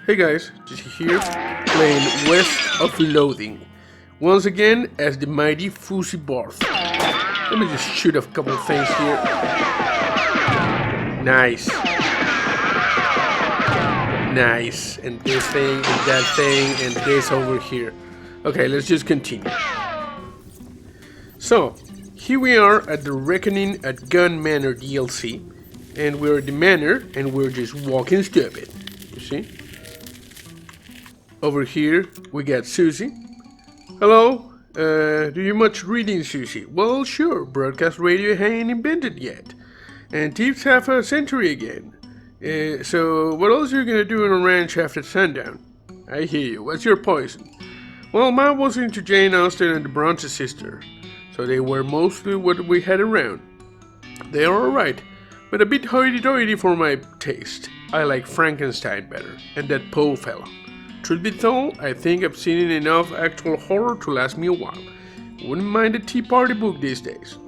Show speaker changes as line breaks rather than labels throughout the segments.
Hey guys, just here playing West of Loathing. Once again as the mighty Fuzzy Barth. Let me just shoot a couple of things here. Nice. Nice. And this thing, and that thing, and this over here. Okay, let's just continue. So, here we are at the Reckoning at Gun Manor DLC. And we're at the manor, and we're just walking stupid. You see? Over here, we got Susie. Hello, do you much reading, Susie? Well, sure, broadcast radio ain't invented yet. And thieves have a century again. So, what else are you gonna do in a ranch after sundown? I hear you, what's your poison? Well, mine was into Jane Austen and the Bronte sister. So they were mostly what we had around. They are alright, but a bit hoity-toity for my taste. I like Frankenstein better, and that Poe fella. Truth be told, I think I've seen enough actual horror to last me a while. Wouldn't mind a Tea Party book these days.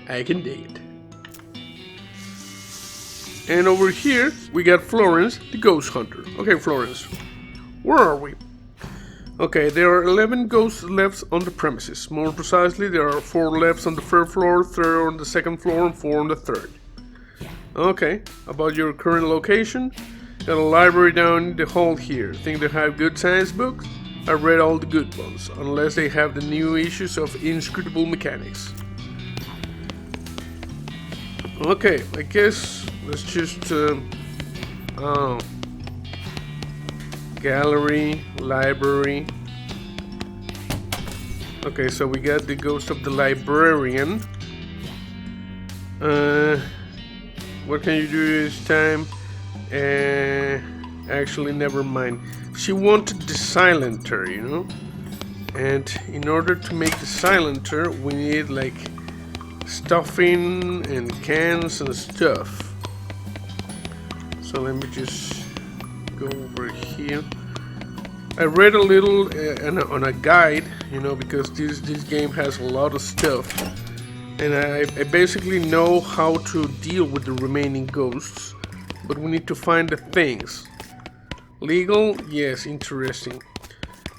I can dig it. And over here, we got Florence, the ghost hunter. Okay, Florence, where are we? Okay, there are 11 ghosts left on the premises. More precisely, there are 4 left on the third floor, 3 on the second floor, and 4 on the third. Okay, about your current location? Got a library down the hall here. Think they have good science books? I read all the good ones, unless they have the new issues of Inscrutable Mechanics. Okay, I guess let's just gallery, library. Okay, so we got the ghost of the librarian. What can you do this time? Actually, never mind. She wanted the silencer, you know? And in order to make the silencer, we need like stuffing and cans and stuff. So let me just go over here. I read a little on a guide, you know, because this game has a lot of stuff. And I basically know how to deal with the remaining ghosts. But we need to find the things. Legal? Yes, interesting.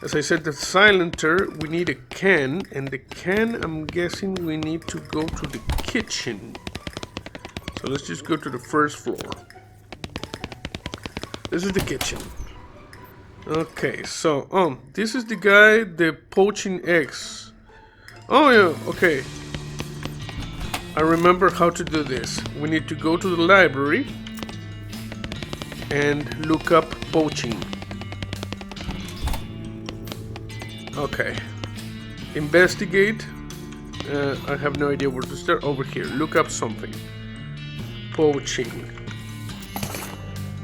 As I said, the silencer, we need a can. And the can, I'm guessing we need to go to the kitchen. So let's just go to the first floor. This is the kitchen. Okay, so, this is the guy, the poaching eggs. Oh yeah, okay. I remember how to do this. We need to go to the library and look up poaching. Okay. Investigate. I have no idea where to start. Over here. Look up something. Poaching.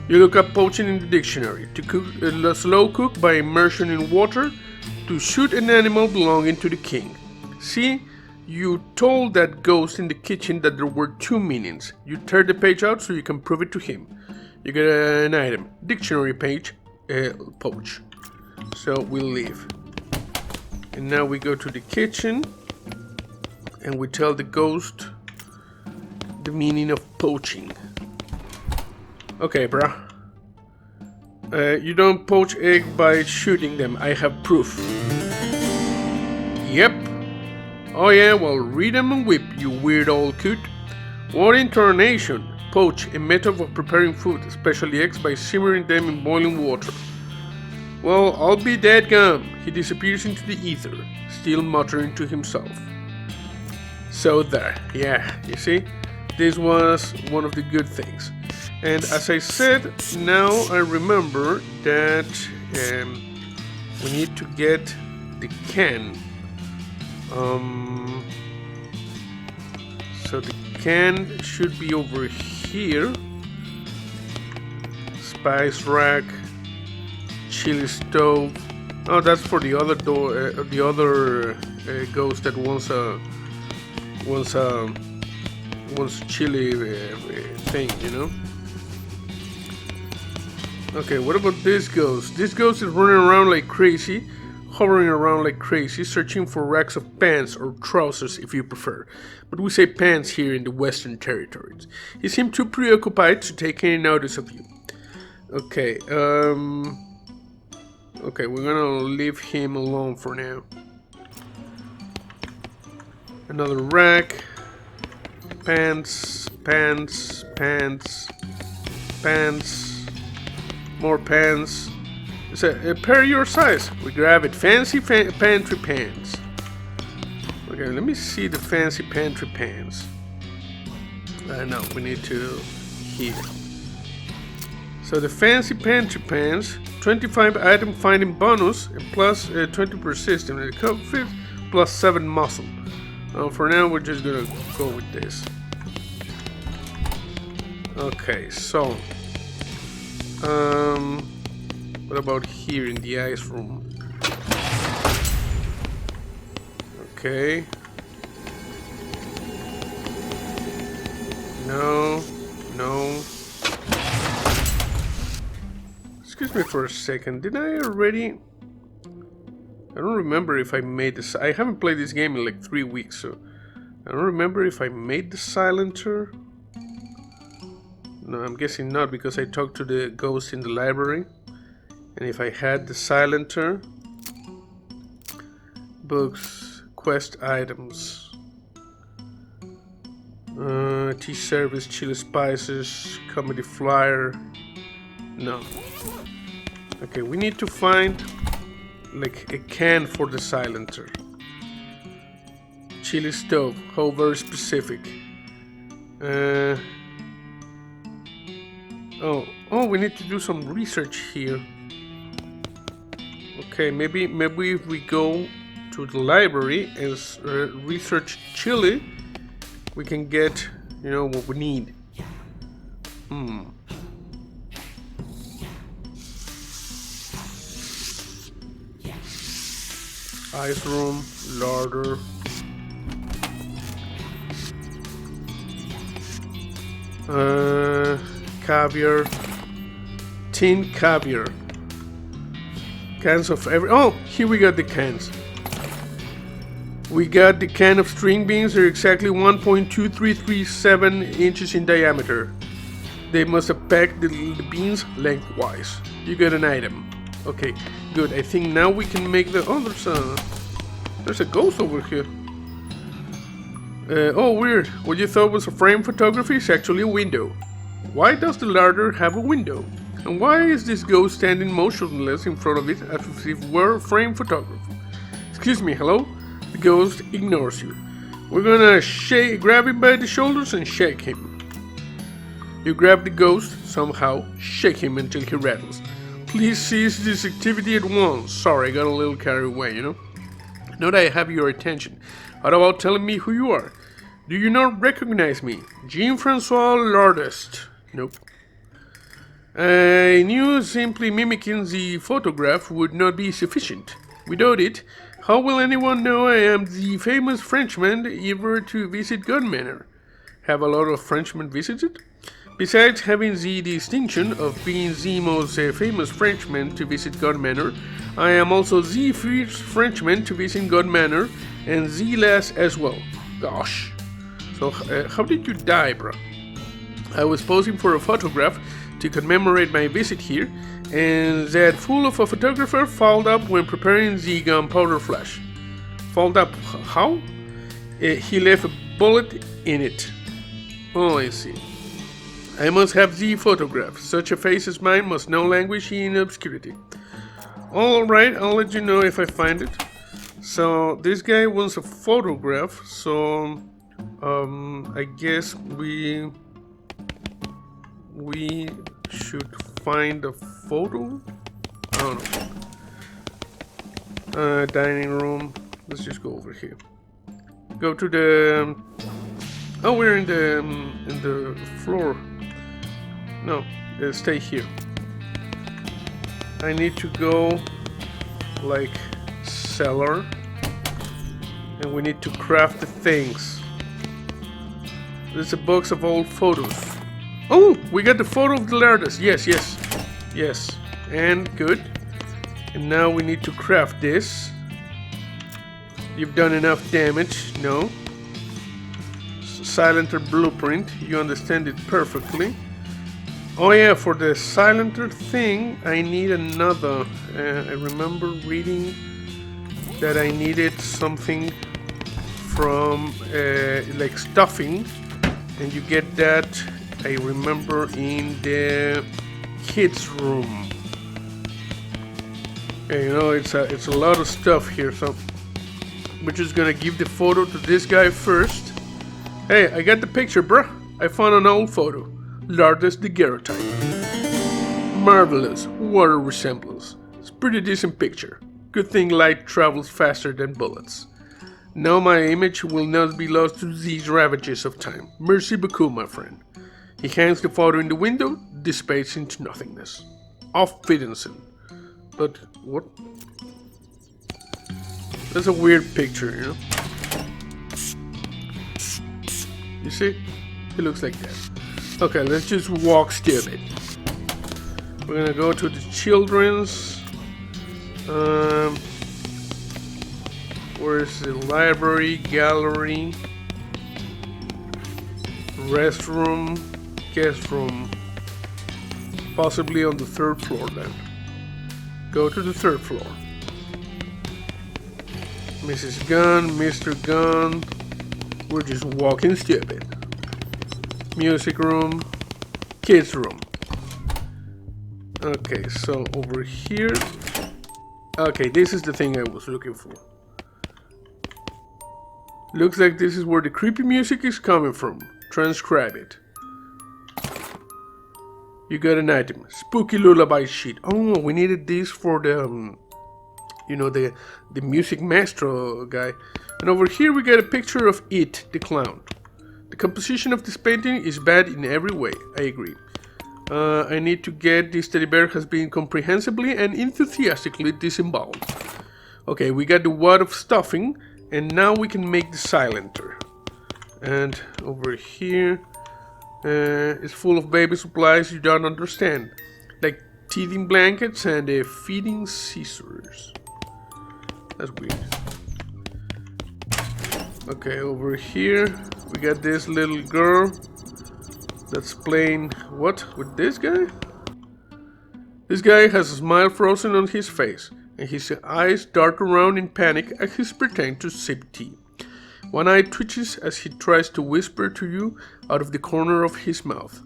You look up poaching in the dictionary. To cook, slow cook by immersion in water. To shoot an animal belonging to the king. See? You told that ghost in the kitchen that there were 2 meanings. You tear the page out so you can prove it to him. You get an item. Dictionary page. Poach. So we'll leave. And now we go to the kitchen. And we tell the ghost the meaning of poaching. Okay, bruh. You don't poach egg by shooting them. I have proof. Yep. Oh yeah, well read them and whip, you weird old coot. What in tarnation? Poach, a method of preparing food, especially eggs, by simmering them in boiling water. Well, I'll be dead gum. He disappears into the ether, still muttering to himself. So there, yeah, you see? This was one of the good things. And as I said, now I remember that we need to get the can. So the can should be over here. Spice rack, chili stove. Oh, that's for the other door. The other ghost that wants chili thing, you know. Okay, what about this ghost? This ghost is running around like crazy. Hovering around like crazy, searching for racks of pants or trousers if you prefer. But we say pants here in the Western Territories. He seemed too preoccupied to take any notice of you. Okay, Okay, we're gonna leave him alone for now. Another rack. Pants, pants, pants, pants. More pants. It's a pair your size. We grab it. Fancy pantry pants. Okay, let me see the fancy pantry pants. No, we need to here. So the fancy pantry pants, 25 item finding bonus and plus 20 persistent and the fit plus 7 muscle. For now we're just gonna go with this. Okay, so what about here in the ice room? Okay. No. Excuse me for a second. Did I already? I don't remember if I made this. I haven't played this game in like 3 weeks, so I don't remember if I made the silencer. No, I'm guessing not because I talked to the ghost in the library. And if I had the silencer, books, quest items, tea service, chili spices, comedy flyer. No. Okay, we need to find like a can for the silencer. Chili stove. How very specific. Oh, we need to do some research here. Okay, maybe if we go to the library and research chili, we can get, you know, what we need. Ice room, larder. Caviar. Tin caviar. Cans of every... Oh, here we got the cans. We got the can of string beans. They're exactly 1.2337 inches in diameter. They must have packed the beans lengthwise. You got an item. Okay, good. I think now we can make the... Oh, there's a ghost over here. Oh, weird. What you thought was a frame photography is actually a window. Why does the larder have a window? And why is this ghost standing motionless in front of it as if it were a frame photography? Excuse me, hello? The ghost ignores you. We're gonna grab him by the shoulders and shake him. You grab the ghost, somehow, shake him until he rattles. Please cease this activity at once. Sorry, I got a little carried away, you know? Now that I have your attention, how about telling me who you are? Do you not recognize me? Jean-Francois Lardest. Nope. I knew simply mimicking the photograph would not be sufficient. Without it, how will anyone know I am the famous Frenchman ever to visit Gun Manor? Have a lot of Frenchmen visited? Besides having the distinction of being the most famous Frenchman to visit Gun Manor, I am also the first Frenchman to visit Gun Manor, and the last as well. Gosh. So, how did you die, bro? I was posing for a photograph to commemorate my visit here, and that fool of a photographer fouled up when preparing the gunpowder flash. Fouled up how? He left a bullet in it. Oh, I see. I must have the photograph. Such a face as mine must know language in obscurity. Alright, I'll let you know if I find it. So, this guy wants a photograph, so I guess we should find a photo. I don't know. Dining room. Let's just go over here. Go to the. Oh, we're in the floor. No, stay here. I need to go like cellar, and we need to craft the things. There's a box of old photos. Oh, we got the photo of the Lardest. Yes. And good. And now we need to craft this. You've done enough damage. No. Silencer blueprint. You understand it perfectly. Oh yeah, for the silencer thing, I need another. I remember reading that I needed something from like stuffing, and you get that, I remember, in the kids room. Okay, you know, it's a lot of stuff here, so we're just gonna give the photo to this guy first. Hey, I got the picture, bruh. I found an old photo. Largest daguerreotype. Marvelous water resemblance. It's a pretty decent picture. Good thing light travels faster than bullets. Now my image will not be lost to these ravages of time. Merci beaucoup, my friend. He hangs the photo in the window, dissipates into nothingness. Auf Wiedersehen. But what? That's a weird picture, you know? You see? It looks like that. Okay, let's just walk stupid. We're gonna go to the children's. Where's the library, gallery, restroom, guest room? Possibly on the 3rd floor then. Go to the 3rd floor. Mrs. Gunn, Mr. Gunn. We're just walking stupid. Music room, kids room. Okay, so over here. Okay, this is the thing I was looking for. Looks like this is where the creepy music is coming from. Transcribe it. You got an item. Spooky lullaby sheet. Oh, we needed this for the, you know, the music maestro guy. And over here we got a picture of It, the clown. The composition of this painting is bad in every way, I agree. I need to get this teddy bear has been comprehensively and enthusiastically disemboweled. Okay, we got the wad of stuffing, and now we can make the silencer. And over here, it's full of baby supplies you don't understand. Like teething blankets and feeding scissors. That's weird. Okay, over here we got this little girl that's playing what with this guy? This guy has a smile frozen on his face, and his eyes dart around in panic as he pretends to sip tea. One eye twitches as he tries to whisper to you out of the corner of his mouth.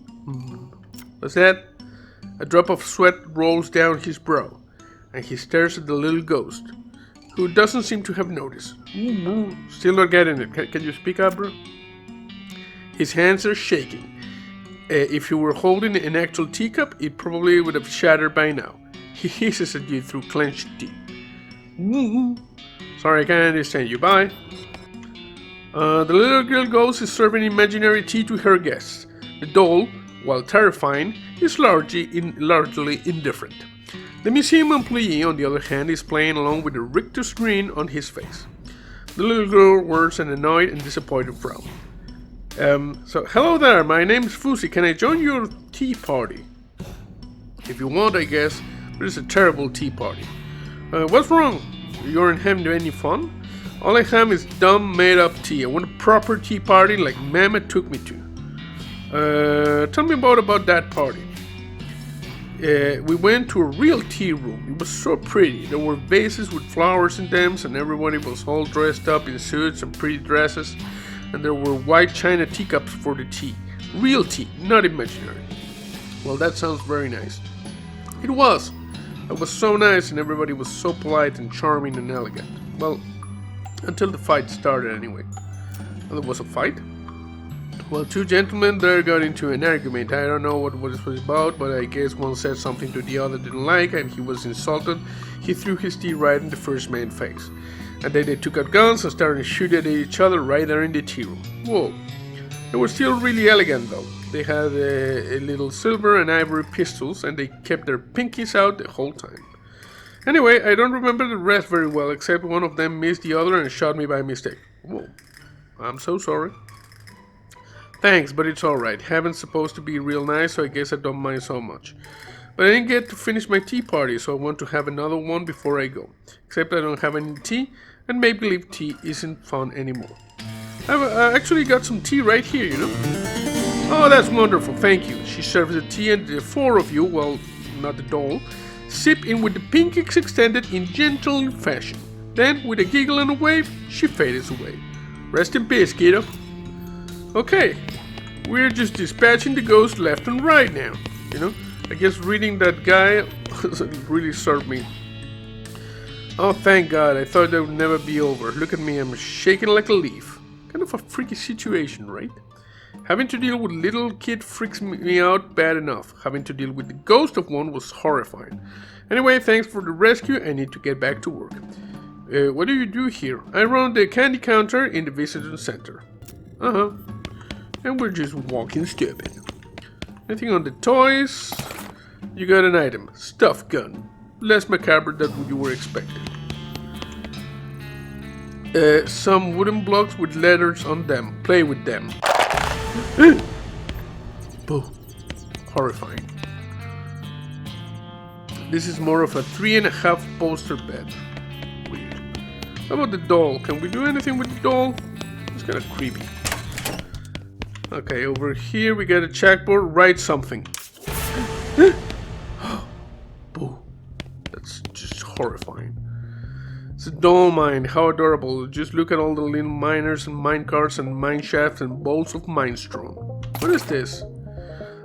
What's that? A drop of sweat rolls down his brow, and he stares at the little ghost, who doesn't seem to have noticed. Still not getting it. Can you speak up, bro? His hands are shaking. If he were holding an actual teacup, it probably would have shattered by now. He hisses at you through clenched teeth. Sorry, I can't understand you. Bye. The little girl ghost is serving imaginary tea to her guests. The doll, while terrifying, is largely indifferent. The museum employee, on the other hand, is playing along with a rictus grin on his face. The little girl wears an annoyed and disappointed frown. So, hello there, my name is Fusi. Can I join your tea party? If you want, I guess, but it's a terrible tea party. What's wrong? You aren't having any fun? All I have is dumb, made-up tea. I want a proper tea party like Mama took me to. Tell me about that party. We went to a real tea room. It was so pretty. There were vases with flowers in them, and everybody was all dressed up in suits and pretty dresses. And there were white china teacups for the tea. Real tea, not imaginary. Well, that sounds very nice. It was. It was so nice, and everybody was so polite and charming and elegant. Well, until the fight started anyway. Well, there was a fight? Well, two gentlemen there got into an argument. I don't know what it was about, but I guess one said something to the other didn't like, and he was insulted. He threw his tea right in the first man's face. And then they took out guns and started shooting at each other right there in the tea room. Whoa. They were still really elegant though. They had a little silver and ivory pistols, and they kept their pinkies out the whole time. Anyway, I don't remember the rest very well, except one of them missed the other and shot me by mistake. Whoa. I'm so sorry. Thanks, but it's alright. Heaven's supposed to be real nice, so I guess I don't mind so much. But I didn't get to finish my tea party, so I want to have another one before I go. Except I don't have any tea, and make-believe tea isn't fun anymore. I've actually got some tea right here, you know. Oh, that's wonderful, thank you. She serves the tea and the four of you, well, not the doll, sip in with the pinkies extended in gentle fashion. Then, with a giggle and a wave, she fades away. Rest in peace, kiddo. Okay, we're just dispatching the ghosts left and right now. You know, I guess reading that guy really served me. Oh, thank God, I thought that would never be over. Look at me, I'm shaking like a leaf. Kind of a freaky situation, right? Having to deal with little kid freaks me out bad enough. Having to deal with the ghost of one was horrifying. Anyway, thanks for the rescue, I need to get back to work. What do you do here? I run the candy counter in the visitor center. And we're just walking stupid. Anything on the toys? You got an item. Stuffed gun. Less macabre than you were expecting. Some wooden blocks with letters on them. Play with them. Boo. Horrifying. This is more of a 3.5 poster bed. Weird. How about the doll? Can we do anything with the doll? It's kind of creepy. Okay, over here we got a chalkboard. Write something. Boo. That's just horrifying. It's a doll mine. How adorable. Just look at all the little miners and mine carts and mine shafts and bolts of mine straw. What is this?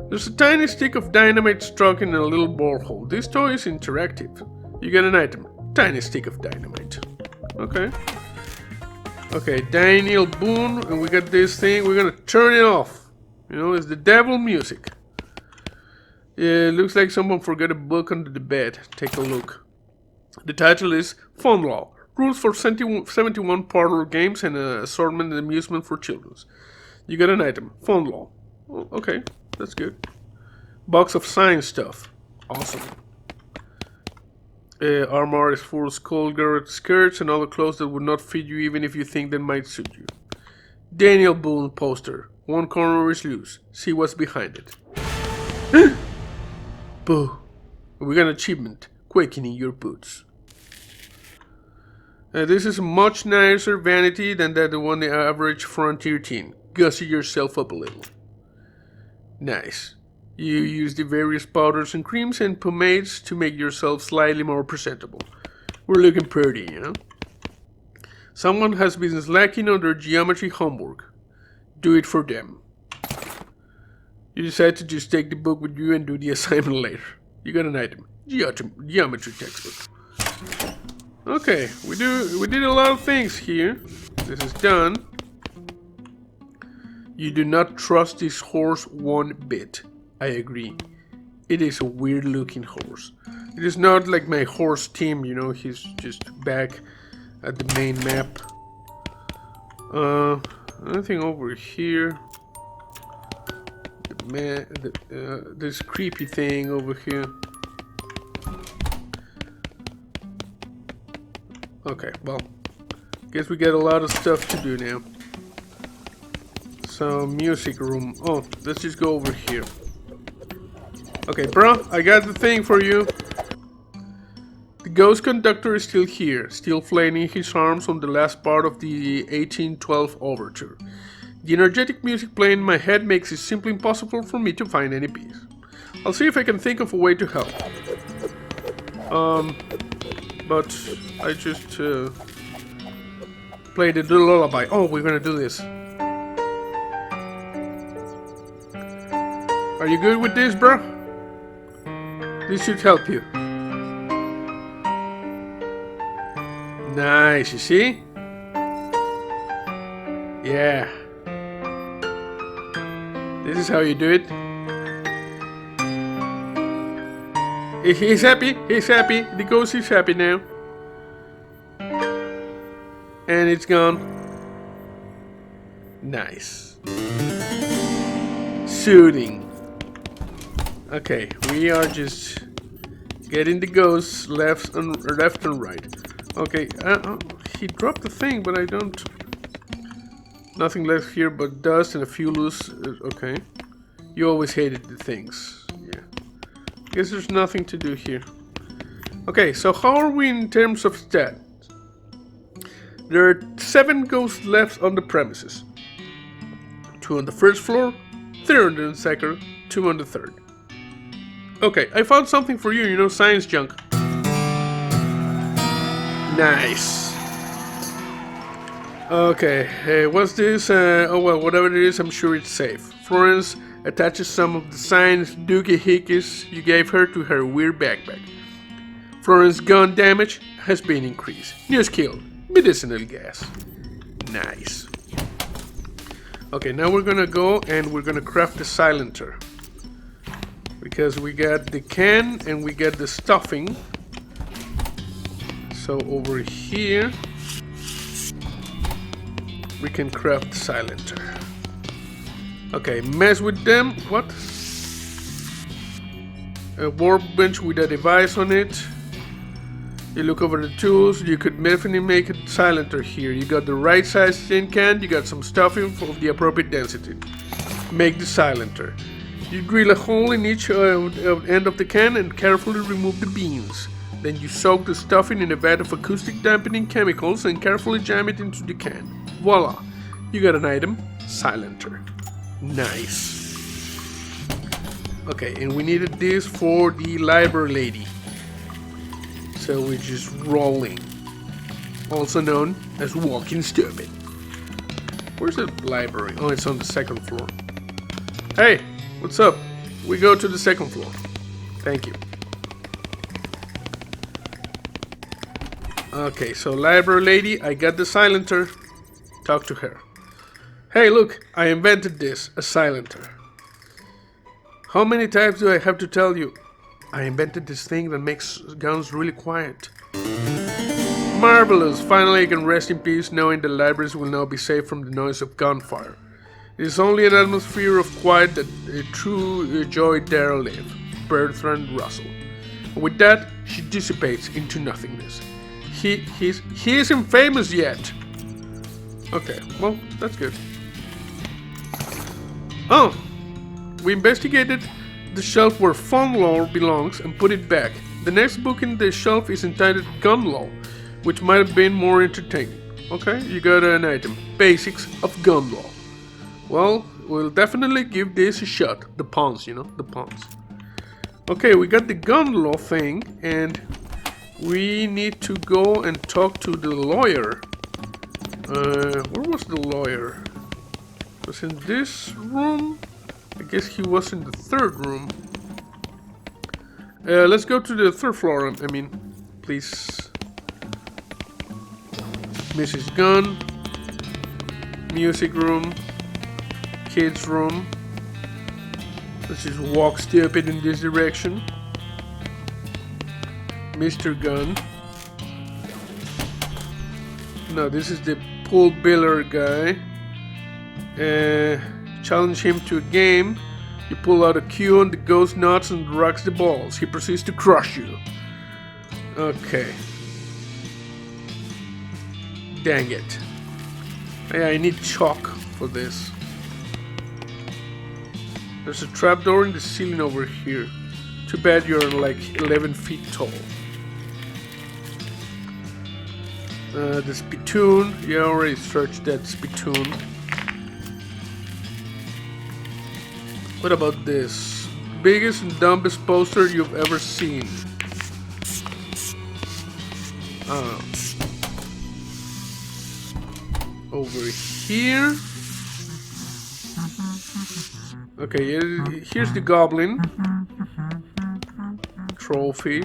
There's a tiny stick of dynamite stuck in a little borehole. This toy is interactive. You get an item. Tiny stick of dynamite. Okay. Okay, Daniel Boone, and we got this thing. We're gonna turn it off. You know, it's the devil music. Yeah, looks like someone forgot a book under the bed. Take a look. The title is Fun Law. Rules for 71 parlor games and an assortment and amusement for children. You got an item. Fun Law. Oh, okay, that's good. Box of science stuff. Awesome. Armor is full skullguard skirts and other clothes that would not fit you even if you think they might suit you. Daniel Boone poster. One corner is loose. See what's behind it. Boo. We got an achievement. Quaking in your boots. This is a much nicer vanity than that one the average frontier teen. Gussy yourself up a little. Nice. You use the various powders and creams and pomades to make yourself slightly more presentable. We're looking pretty, you know? Someone has been slacking on their geometry homework. Do it for them. You decide to just take the book with you and do the assignment later. You got an item. Geometry textbook. Okay, we did a lot of things here. This is done. You do not trust this horse one bit. I agree. It is a weird looking horse. It is not like my horse Tim, you know, he's just back at the main map. Nothing over here. This creepy thing over here. Okay, well, guess we got a lot of stuff to do now. So, music room. Oh, let's just go over here. Okay, bro, I got the thing for you. The ghost conductor is still here, still flailing his arms on the last part of the 1812 overture. The energetic music playing in my head makes it simply impossible for me to find any peace. I'll see if I can think of a way to help. But I just played a lullaby. Oh, we're gonna do this. Are you good with this, bro? This should help you. Nice, you see? Yeah. This is how you do it. He's happy, he's happy. The ghost is happy now. And it's gone. Nice. Soothing. Okay, we are just getting the ghosts left and right. Okay, he dropped the thing, but I don't. Nothing left here but dust and a few loose. Okay, you always hated the things. Yeah, guess there's nothing to do here. Okay, so how are we in terms of stats? There are 7 ghosts left on the premises. 2 on the first floor, 3 on the second, 2 on the third. Okay, I found something for you, you know, science junk. Nice. Okay, hey, what's this? Oh well, whatever it is, I'm sure it's safe. Florence attaches some of the science dookie hickeys you gave her to her weird backpack. Florence's gun damage has been increased. New skill, medicinal gas. Nice. Okay, now we're gonna go and we're gonna craft the silencer. Because we got the can and we got the stuffing. So over here we can craft the silencer. Okay, mess with them. What? A workbench with a device on it. You look over the tools, you could definitely make a silencer here. You got the right size tin can, you got some stuffing of the appropriate density. Make the silencer. You drill a hole in each end of the can and carefully remove the beans. Then you soak the stuffing in a vat of acoustic dampening chemicals and carefully jam it into the can. Voila! You got an item, silencer. Nice. Okay, and we needed this for the library lady. So we're just rolling. Also known as walking stupid. Where's the library? Oh, it's on the second floor. Hey, what's up? We go to the second floor. Thank you. Okay, so library lady, I got the silencer. Talk to her. Hey, look, I invented this, a silencer. How many times do I have to tell you? I invented this thing that makes guns really quiet. Marvelous! Finally I can rest in peace knowing the libraries will now be safe from the noise of gunfire. It is only an atmosphere of quiet that a true joy dare live. Bertrand Russell. And with that, she dissipates into nothingness. He isn't famous yet! Okay, well, that's good. Oh! We investigated the shelf where fun lore belongs and put it back. The next book in the shelf is entitled Gun Law, which might have been more entertaining. Okay, you got an item. Basics of gun law. Well, we'll definitely give this a shot. The pawns, you know, the pawns. Okay, we got the gun law thing, and we need to go and talk to the lawyer. Where was the lawyer? Was in this room? I guess he was in the third room. Let's go to the third floor. I mean, please. Mrs. Gunn. Music room. Kids room. Let's just walk stupid in this direction. Mr. Gunn. No, this is the pool biller guy. Challenge him to a game. You pull out a cue on the ghost nuts and rocks the balls. He proceeds to crush you. Okay. Dang it. Yeah, I need chalk for this. There's a trapdoor in the ceiling over here. Too bad you're like 11 feet tall. The spittoon. Yeah, I already searched that spittoon. What about this? Biggest and dumbest poster you've ever seen. Over here. Okay, here's the goblin. Trophy.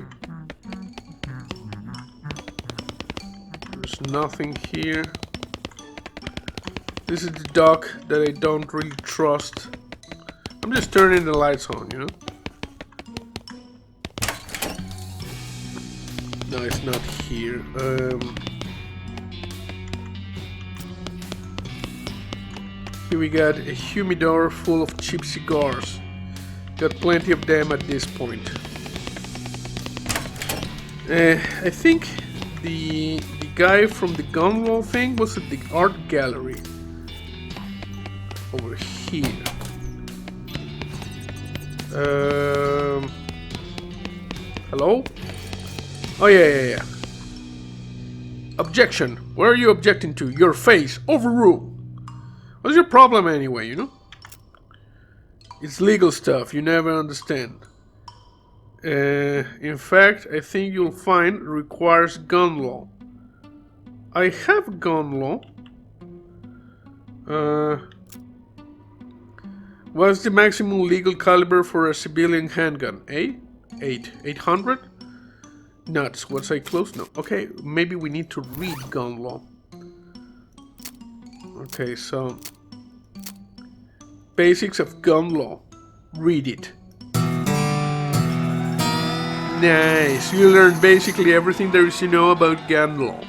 There's nothing here. This is the duck that I don't really trust. I'm just turning the lights on, you know? No, it's not here. Here we got a humidor full of cheap cigars. Got plenty of them at this point. I think the guy from the gun wall thing was at the art gallery. Over here. Hello? Oh yeah. Objection. Where are you objecting to? Your face. Overruled. What's your problem anyway, you know? It's legal stuff, you never understand. In fact, I think you'll find it requires gun law. I have gun law. What's the maximum legal caliber for a civilian handgun? 800? Nuts. Was I close? No. Okay, maybe we need to read gun law. Okay, so basics of gun law. Read it. Nice. You learn basically everything there is to know about gun law.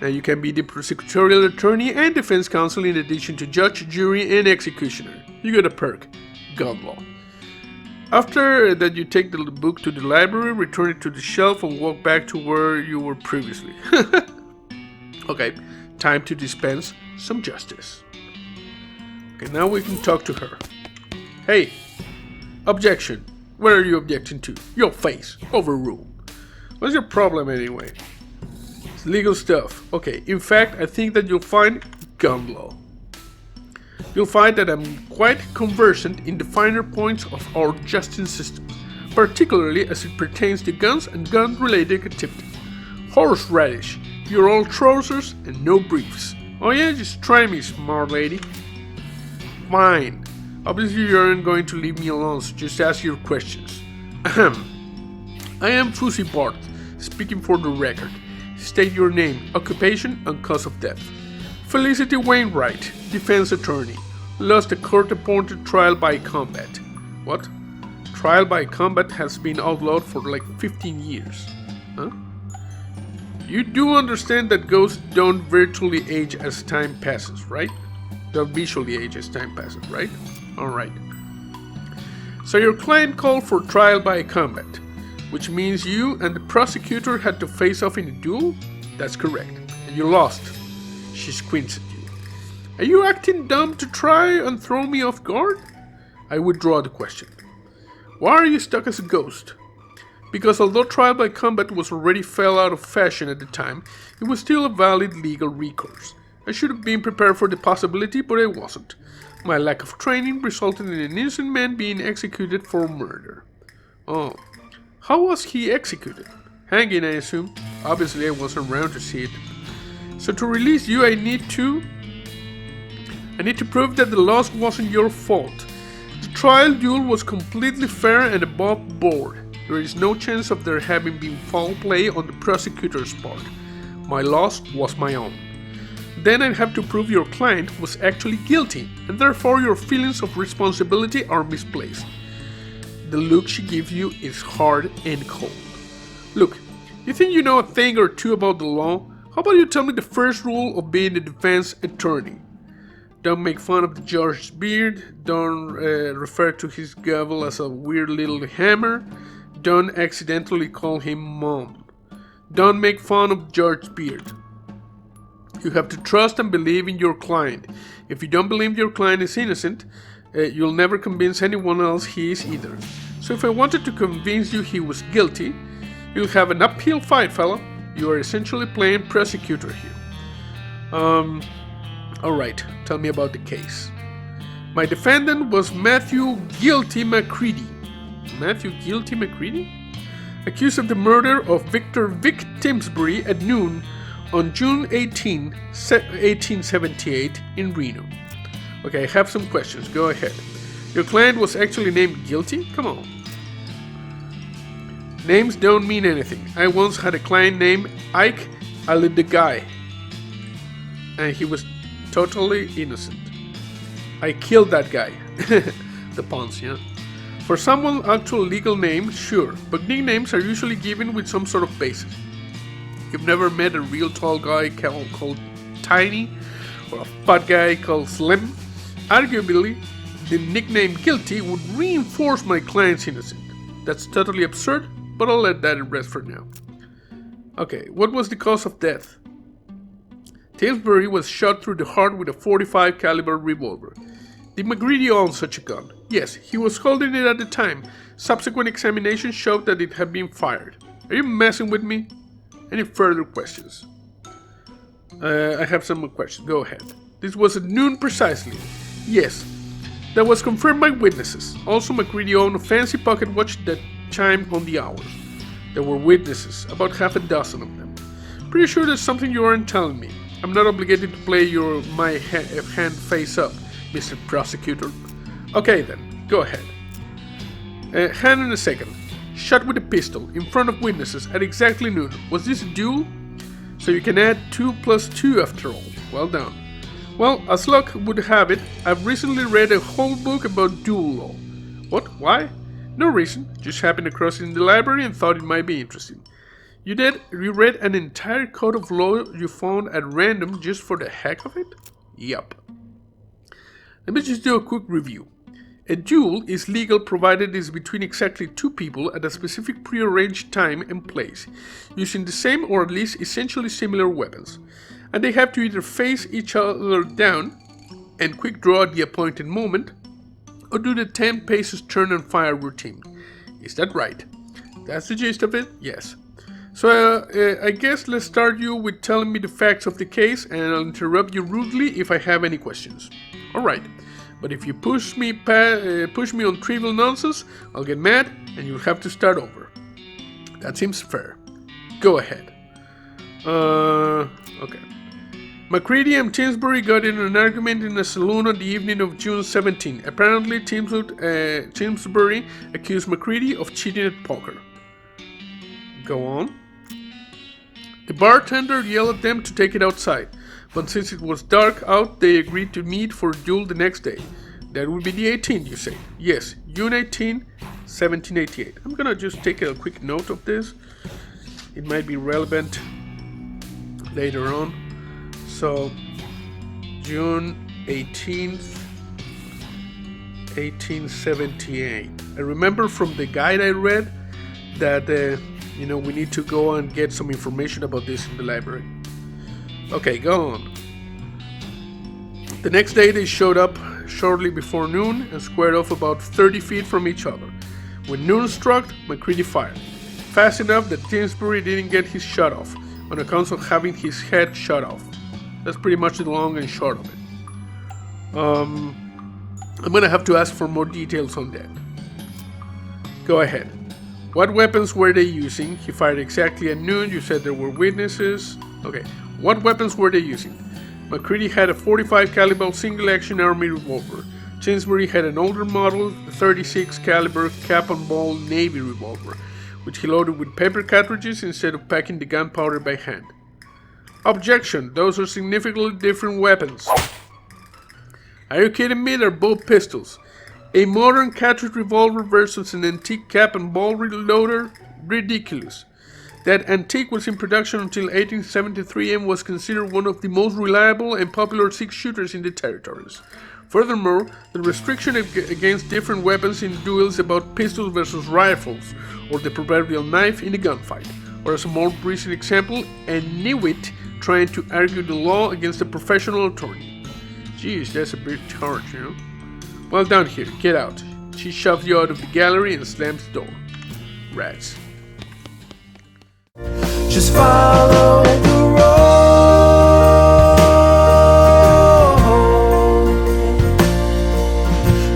Now you can be the prosecutorial attorney and defense counsel in addition to judge, jury, and executioner. You get a perk. Gun law. After that, you take the book to the library, return it to the shelf, and walk back to where you were previously. Okay, time to dispense some justice. Okay, now we can talk to her. Hey, objection. What are you objecting to? Your face. Overruled. What's your problem anyway? It's legal stuff. Okay, in fact, I think that you'll find gun law. You'll find that I'm quite conversant in the finer points of our justice system, particularly as it pertains to guns and gun-related activities. Horseradish, you're all trousers and no briefs. Oh yeah, just try me, smart lady. Fine. Obviously you aren't going to leave me alone, so just ask your questions. Ahem. I am Fussy Bart, speaking for the record. State your name, occupation, and cause of death. Felicity Wainwright, defense attorney. Lost a court-appointed trial by combat. What? Trial by combat has been outlawed for like 15 years. Huh? You do understand that ghosts don't virtually age as time passes, right? Don't visually age as time passes, right? Alright. So your client called for trial by combat, which means you and the prosecutor had to face off in a duel? That's correct. And you lost. She squints at you. Are you acting dumb to try and throw me off guard? I withdraw the question. Why are you stuck as a ghost? Because although trial by combat was already fell out of fashion at the time, it was still a valid legal recourse. I should have been prepared for the possibility, but I wasn't. My lack of training resulted in an innocent man being executed for murder. Oh. How was he executed? Hanging, I assume. Obviously I wasn't around to see it. So to release you, I need to prove that the loss wasn't your fault. The trial duel was completely fair and above board. There is no chance of there having been foul play on the prosecutor's part. My loss was my own. Then I'd have to prove your client was actually guilty, and therefore your feelings of responsibility are misplaced. The look she gives you is hard and cold. Look, you think you know a thing or two about the law? How about you tell me the first rule of being a defense attorney? Don't make fun of the judge's beard. Don't refer to his gavel as a weird little hammer. Don't accidentally call him mom. Don't make fun of the judge's beard. You have to trust and believe in your client. If you don't believe your client is innocent, you'll never convince anyone else he is either. So if I wanted to convince you he was guilty, you'll have an uphill fight, fella. You are essentially playing prosecutor here. Alright, tell me about the case. My defendant was Matthew Guilty McCready. Matthew Guilty McCready? Accused of the murder of Victor Vic Timsbury at noon on June 18, 1878 in Reno. Okay, I have some questions. Go ahead. Your client was actually named Guilty? Come on. Names don't mean anything. I once had a client named Ike Alidegai, and he was totally innocent. I killed that guy. The puns, yeah? For someone's actual legal name, sure, but nicknames are usually given with some sort of basis. You've never met a real tall guy called Tiny, or a fat guy called Slim. Arguably, the nickname Guilty would reinforce my client's innocence. That's totally absurd, but I'll let that rest for now. Okay, what was the cause of death? Timsbury was shot through the heart with a .45 caliber revolver. Did McGreedy own such a gun? Yes, he was holding it at the time. Subsequent examination showed that it had been fired. Are you messing with me? Any further questions? I have some more questions. Go ahead. This was at noon precisely. Yes. That was confirmed by witnesses. Also, McCready owned a fancy pocket watch that chimed on the hours. There were witnesses, about half a dozen of them. Pretty sure that's something you aren't telling me. I'm not obligated to play my hand face up, Mr. Prosecutor. Okay then, go ahead. Hand in a second. Shot with a pistol, in front of witnesses, at exactly noon. Was this a duel? So you can add 2 plus 2 after all. Well done. Well, as luck would have it, I've recently read a whole book about duel law. What? Why? No reason. Just happened across it in the library and thought it might be interesting. You did? You read an entire code of law you found at random just for the heck of it? Yup. Let me just do a quick review. A duel is legal provided it is between exactly 2 people at a specific prearranged time and place, using the same or at least essentially similar weapons, and they have to either face each other down and quick draw at the appointed moment, or do the 10 paces turn and fire routine. Is that right? That's the gist of it? Yes. So I guess let's start you with telling me the facts of the case, and I'll interrupt you rudely if I have any questions. Alright. But if you push me on trivial nonsense, I'll get mad and you'll have to start over. That seems fair. Go ahead. Okay. McCready and Timsbury got in an argument in a saloon on the evening of June 17. Apparently, Timsbury accused McCready of cheating at poker. Go on. The bartender yelled at them to take it outside. But since it was dark out, they agreed to meet for a duel the next day. That would be the 18th, you say? Yes, June 18, 1788. I'm gonna just take a quick note of this. It might be relevant later on. So, June 18th, 1878. I remember from the guide I read that, we need to go and get some information about this in the library. Okay, go on. The next day they showed up shortly before noon and squared off about 30 feet from each other. When noon struck, McCready fired. Fast enough that Timsbury didn't get his shot off, on account of having his head shot off. That's pretty much the long and short of it. I'm gonna have to ask for more details on that. Go ahead. What weapons were they using? He fired exactly at noon. You said there were witnesses. Okay. What weapons were they using? McCready had a .45 caliber single-action army revolver. Timsbury had an older model, a .36 caliber cap-and-ball Navy revolver, which he loaded with paper cartridges instead of packing the gunpowder by hand. Objection! Those are significantly different weapons. Are you kidding me? They're both pistols. A modern cartridge revolver versus an antique cap-and-ball reloader? Ridiculous. That antique was in production until 1873 and was considered one of the most reliable and popular 6-shooters in the territories. Furthermore, the restriction against different weapons in duels about pistols versus rifles, or the proverbial knife in a gunfight, or as a more recent example, a nitwit trying to argue the law against a professional attorney. Jeez, that's a bit harsh, Well, down here, get out. She shoves you out of the gallery and slams the door. Rats.
Just follow the road.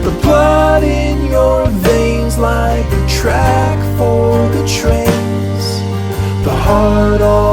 The blood in your veins like a track for the trains. The heart all